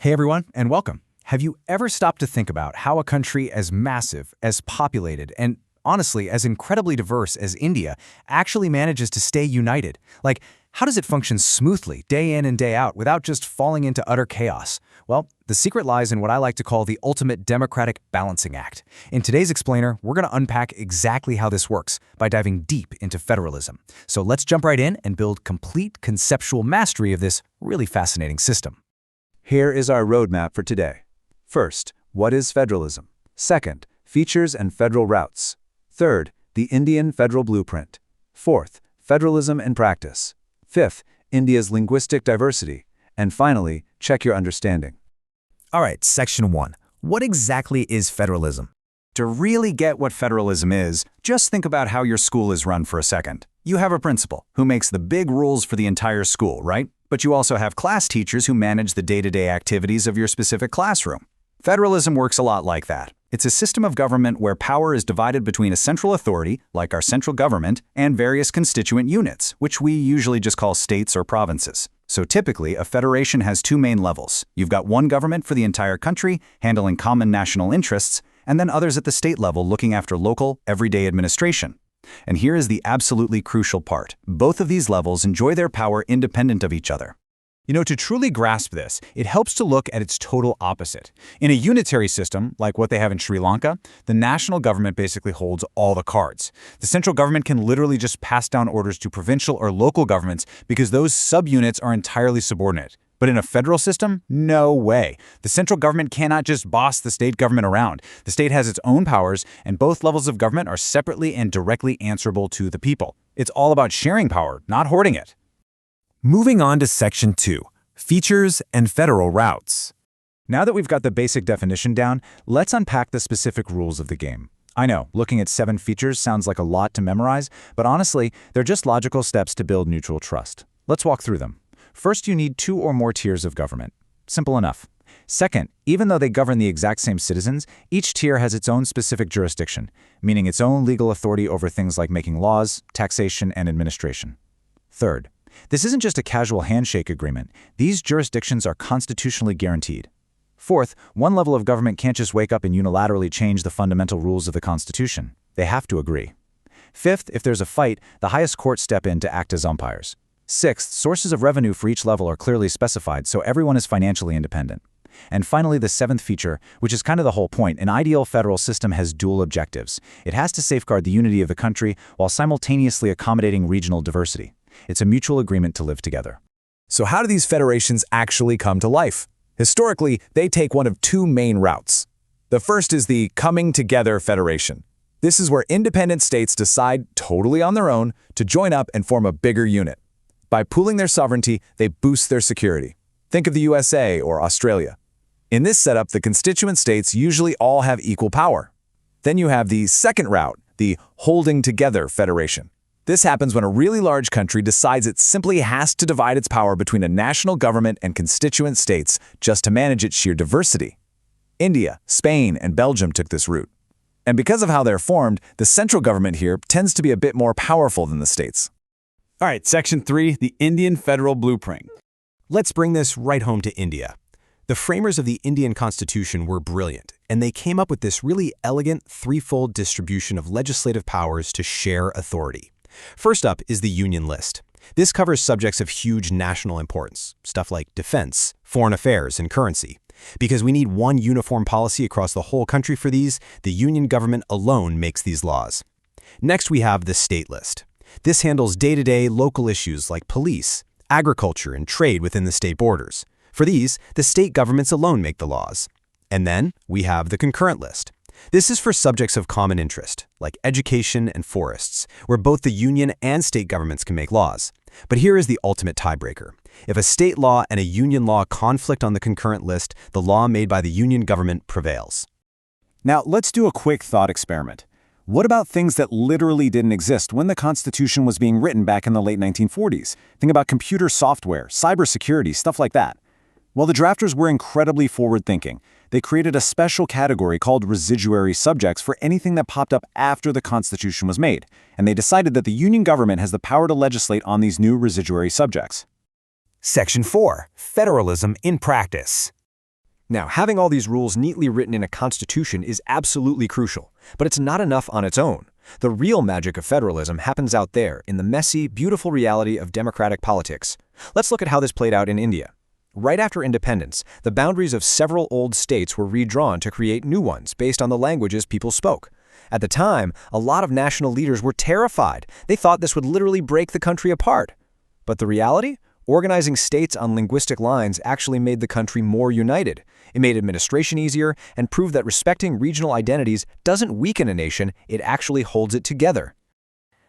Hey everyone, and welcome. Have you ever stopped to think about how a country as massive, as populated, and honestly as incredibly diverse as India actually manages to stay united? Like, how does it function smoothly, day in and day out, without just falling into utter chaos? Well, the secret lies in what I like to call the ultimate democratic balancing act. In today's explainer, we're going to unpack exactly how this works by diving deep into federalism. So let's jump right in and build complete conceptual mastery of this really fascinating system. Here is our roadmap for today. First, what is federalism? Second, features and federal routes. Third, the Indian federal blueprint. Fourth, federalism in practice. Fifth, India's linguistic diversity. And finally, check your understanding. All right, section 1. What exactly is federalism? To really get what federalism is, just think about how your school is run for a second. You have a principal who makes the big rules for the entire school, right? But you also have class teachers who manage the day-to-day activities of your specific classroom. Federalism works a lot like that. It's a system of government where power is divided between a central authority, like our central government, and various constituent units, which we usually just call states or provinces. So typically, a federation has two main levels. You've got one government for the entire country, handling common national interests, and then others at the state level looking after local, everyday administration. And here is the absolutely crucial part. Both of these levels enjoy their power independent of each other. To truly grasp this, it helps to look at its total opposite. In a unitary system, like what they have in Sri Lanka, the national government basically holds all the cards. The central government can literally just pass down orders to provincial or local governments because those subunits are entirely subordinate. But in a federal system, no way. The central government cannot just boss the state government around. The state has its own powers, and both levels of government are separately and directly answerable to the people. It's all about sharing power, not hoarding it. Moving on to section 2, features and federal routes. Now that we've got the basic definition down, let's unpack the specific rules of the game. I know, looking at 7 features sounds like a lot to memorize, but honestly, they're just logical steps to build mutual trust. Let's walk through them. First, you need 2 or more tiers of government. Simple enough. Second, even though they govern the exact same citizens, each tier has its own specific jurisdiction, meaning its own legal authority over things like making laws, taxation, and administration. Third, this isn't just a casual handshake agreement. These jurisdictions are constitutionally guaranteed. Fourth, one level of government can't just wake up and unilaterally change the fundamental rules of the Constitution. They have to agree. Fifth, if there's a fight, the highest courts step in to act as umpires. Sixth, sources of revenue for each level are clearly specified, so everyone is financially independent. And finally, the 7th feature, which is kind of the whole point, an ideal federal system has dual objectives. It has to safeguard the unity of the country while simultaneously accommodating regional diversity. It's a mutual agreement to live together. So how do these federations actually come to life? Historically, they take one of 2 main routes. The first is the coming together federation. This is where independent states decide, totally on their own, to join up and form a bigger unit. By pooling their sovereignty, they boost their security. Think of the USA or Australia. In this setup, the constituent states usually all have equal power. Then you have the second route, the holding together federation. This happens when a really large country decides it simply has to divide its power between a national government and constituent states just to manage its sheer diversity. India, Spain, and Belgium took this route. And because of how they're formed, the central government here tends to be a bit more powerful than the states. All right, section 3, the Indian federal blueprint. Let's bring this right home to India. The framers of the Indian Constitution were brilliant, and they came up with this really elegant threefold distribution of legislative powers to share authority. First up is the Union List. This covers subjects of huge national importance, stuff like defense, foreign affairs, and currency. Because we need one uniform policy across the whole country for these, the Union government alone makes these laws. Next, we have the State List. This handles day-to-day local issues like police, agriculture, and trade within the state borders. For these, the state governments alone make the laws. And then we have the Concurrent List. This is for subjects of common interest, like education and forests, where both the union and state governments can make laws. But here is the ultimate tiebreaker. If a state law and a union law conflict on the Concurrent List, the law made by the union government prevails. Now, let's do a quick thought experiment. What about things that literally didn't exist when the Constitution was being written back in the late 1940s? Think about computer software, cybersecurity, stuff like that. Well, the drafters were incredibly forward-thinking. They created a special category called residuary subjects for anything that popped up after the Constitution was made, and they decided that the Union government has the power to legislate on these new residuary subjects. Section 4, Federalism in Practice. Now, having all these rules neatly written in a constitution is absolutely crucial, but it's not enough on its own. The real magic of federalism happens out there in the messy, beautiful reality of democratic politics. Let's look at how this played out in India. Right after independence, the boundaries of several old states were redrawn to create new ones based on the languages people spoke. At the time, a lot of national leaders were terrified. They thought this would literally break the country apart. But the reality? Organizing states on linguistic lines actually made the country more united. It made administration easier and proved that respecting regional identities doesn't weaken a nation, it actually holds it together.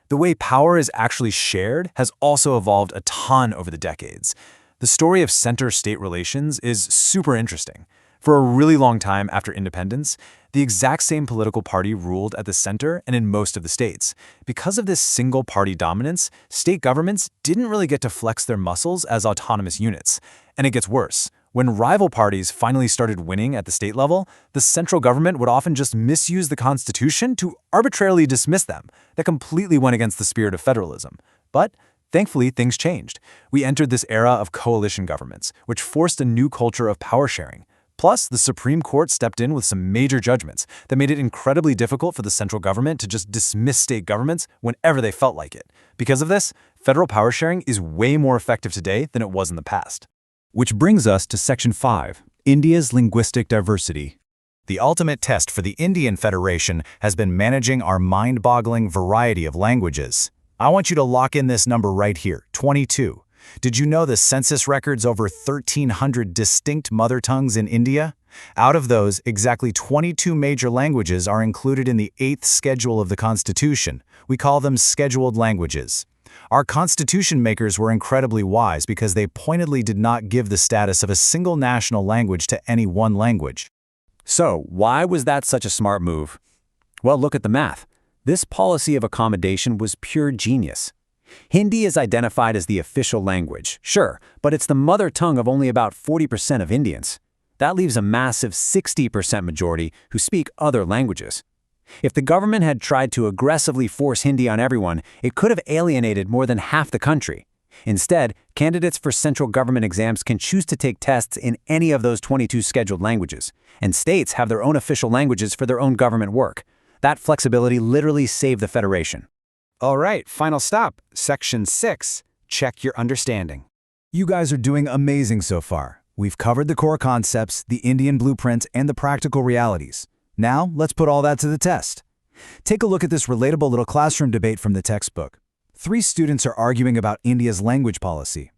The way power is actually shared has also evolved a ton over the decades. The story of center-state relations is super interesting. For a really long time after independence, the exact same political party ruled at the center and in most of the states. Because of this single-party dominance, state governments didn't really get to flex their muscles as autonomous units. And it gets worse. When rival parties finally started winning at the state level, the central government would often just misuse the Constitution to arbitrarily dismiss them. That completely went against the spirit of federalism. But thankfully, things changed. We entered this era of coalition governments, which forced a new culture of power sharing. Plus, the Supreme Court stepped in with some major judgments that made it incredibly difficult for the central government to just dismiss state governments whenever they felt like it. Because of this, federal power sharing is way more effective today than it was in the past. Which brings us to Section 5, India's linguistic diversity. The ultimate test for the Indian Federation has been managing our mind-boggling variety of languages. I want you to lock in this number right here, 22. Did you know the census records over 1,300 distinct mother tongues in India? Out of those, exactly 22 major languages are included in the 8th schedule of the Constitution. We call them scheduled languages. Our Constitution makers were incredibly wise because they pointedly did not give the status of a single national language to any one language. So, why was that such a smart move? Well, look at the math. This policy of accommodation was pure genius. Hindi is identified as the official language, sure, but it's the mother tongue of only about 40% of Indians. That leaves a massive 60% majority who speak other languages. If the government had tried to aggressively force Hindi on everyone, it could have alienated more than half the country. Instead, candidates for central government exams can choose to take tests in any of those 22 scheduled languages, and states have their own official languages for their own government work. That flexibility literally saved the Federation. All right, final stop, Section 6. Check your understanding. You guys are doing amazing so far. We've covered the core concepts, the Indian blueprint, and the practical realities. Now, let's put all that to the test. Take a look at this relatable little classroom debate from the textbook. 3 students are arguing about India's language policy.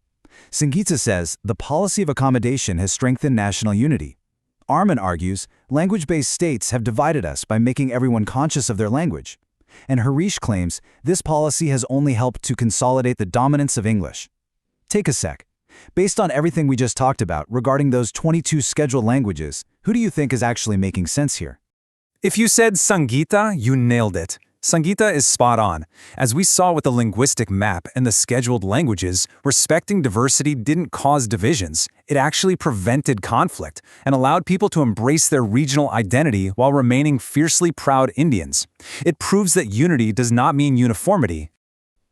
Sangeeta says, the policy of accommodation has strengthened national unity. Arman argues, language-based states have divided us by making everyone conscious of their language. And Harish claims, this policy has only helped to consolidate the dominance of English. Take a sec. Based on everything we just talked about regarding those 22 scheduled languages, who do you think is actually making sense here? If you said Sangeeta, you nailed it. Sangeeta is spot on. As we saw with the linguistic map and the scheduled languages, respecting diversity didn't cause divisions. It actually prevented conflict and allowed people to embrace their regional identity while remaining fiercely proud Indians. It proves that unity does not mean uniformity.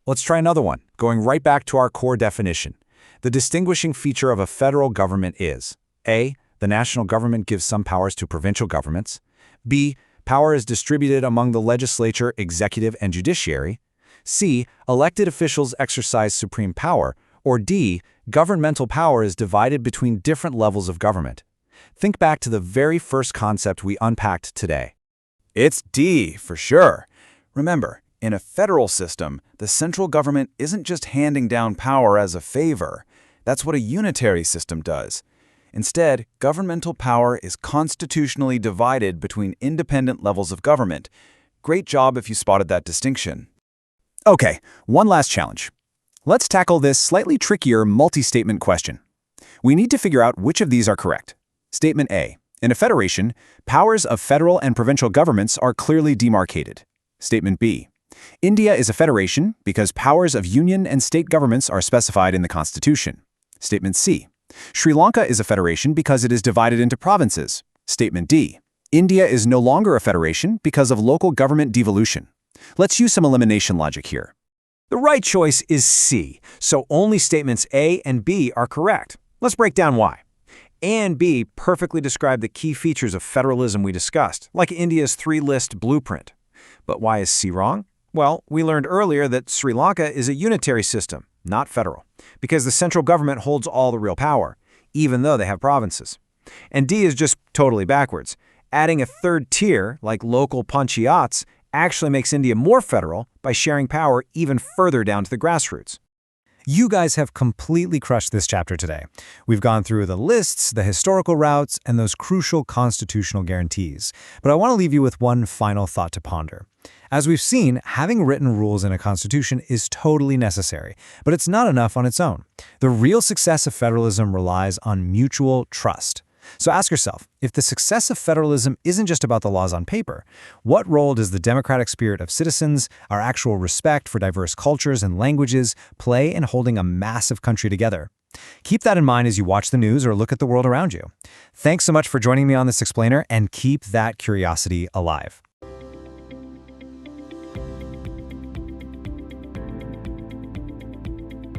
Let's try another one, going right back to our core definition. The distinguishing feature of a federal government is A. The national government gives some powers to provincial governments. B. Power is distributed among the legislature, executive, and judiciary. C. Elected officials exercise supreme power. Or D. Governmental power is divided between different levels of government. Think back to the very first concept we unpacked today. It's D, for sure. Remember, in a federal system, the central government isn't just handing down power as a favor. That's what a unitary system does. Instead, governmental power is constitutionally divided between independent levels of government. Great job if you spotted that distinction. Okay, one last challenge. Let's tackle this slightly trickier multi-statement question. We need to figure out which of these are correct. Statement A. In a federation, powers of federal and provincial governments are clearly demarcated. Statement B. India is a federation because powers of union and state governments are specified in the Constitution. Statement C. Sri Lanka is a federation because it is divided into provinces. Statement D. India is no longer a federation because of local government devolution. Let's use some elimination logic here. The right choice is C, so only statements A and B are correct. Let's break down why. and B, perfectly describe the key features of federalism we discussed, like India's three-list blueprint. But why is C wrong? Well, we learned earlier that Sri Lanka is a unitary system, not federal, because the central government holds all the real power, even though they have provinces. And D is just totally backwards. Adding a third tier, like local panchayats, actually makes India more federal by sharing power even further down to the grassroots. You guys have completely crushed this chapter today. We've gone through the lists, the historical routes, and those crucial constitutional guarantees. But I want to leave you with one final thought to ponder. As we've seen, having written rules in a constitution is totally necessary, but it's not enough on its own. The real success of federalism relies on mutual trust. So ask yourself, if the success of federalism isn't just about the laws on paper, what role does the democratic spirit of citizens, our actual respect for diverse cultures and languages, play in holding a massive country together? Keep that in mind as you watch the news or look at the world around you. Thanks so much for joining me on this explainer, and keep that curiosity alive.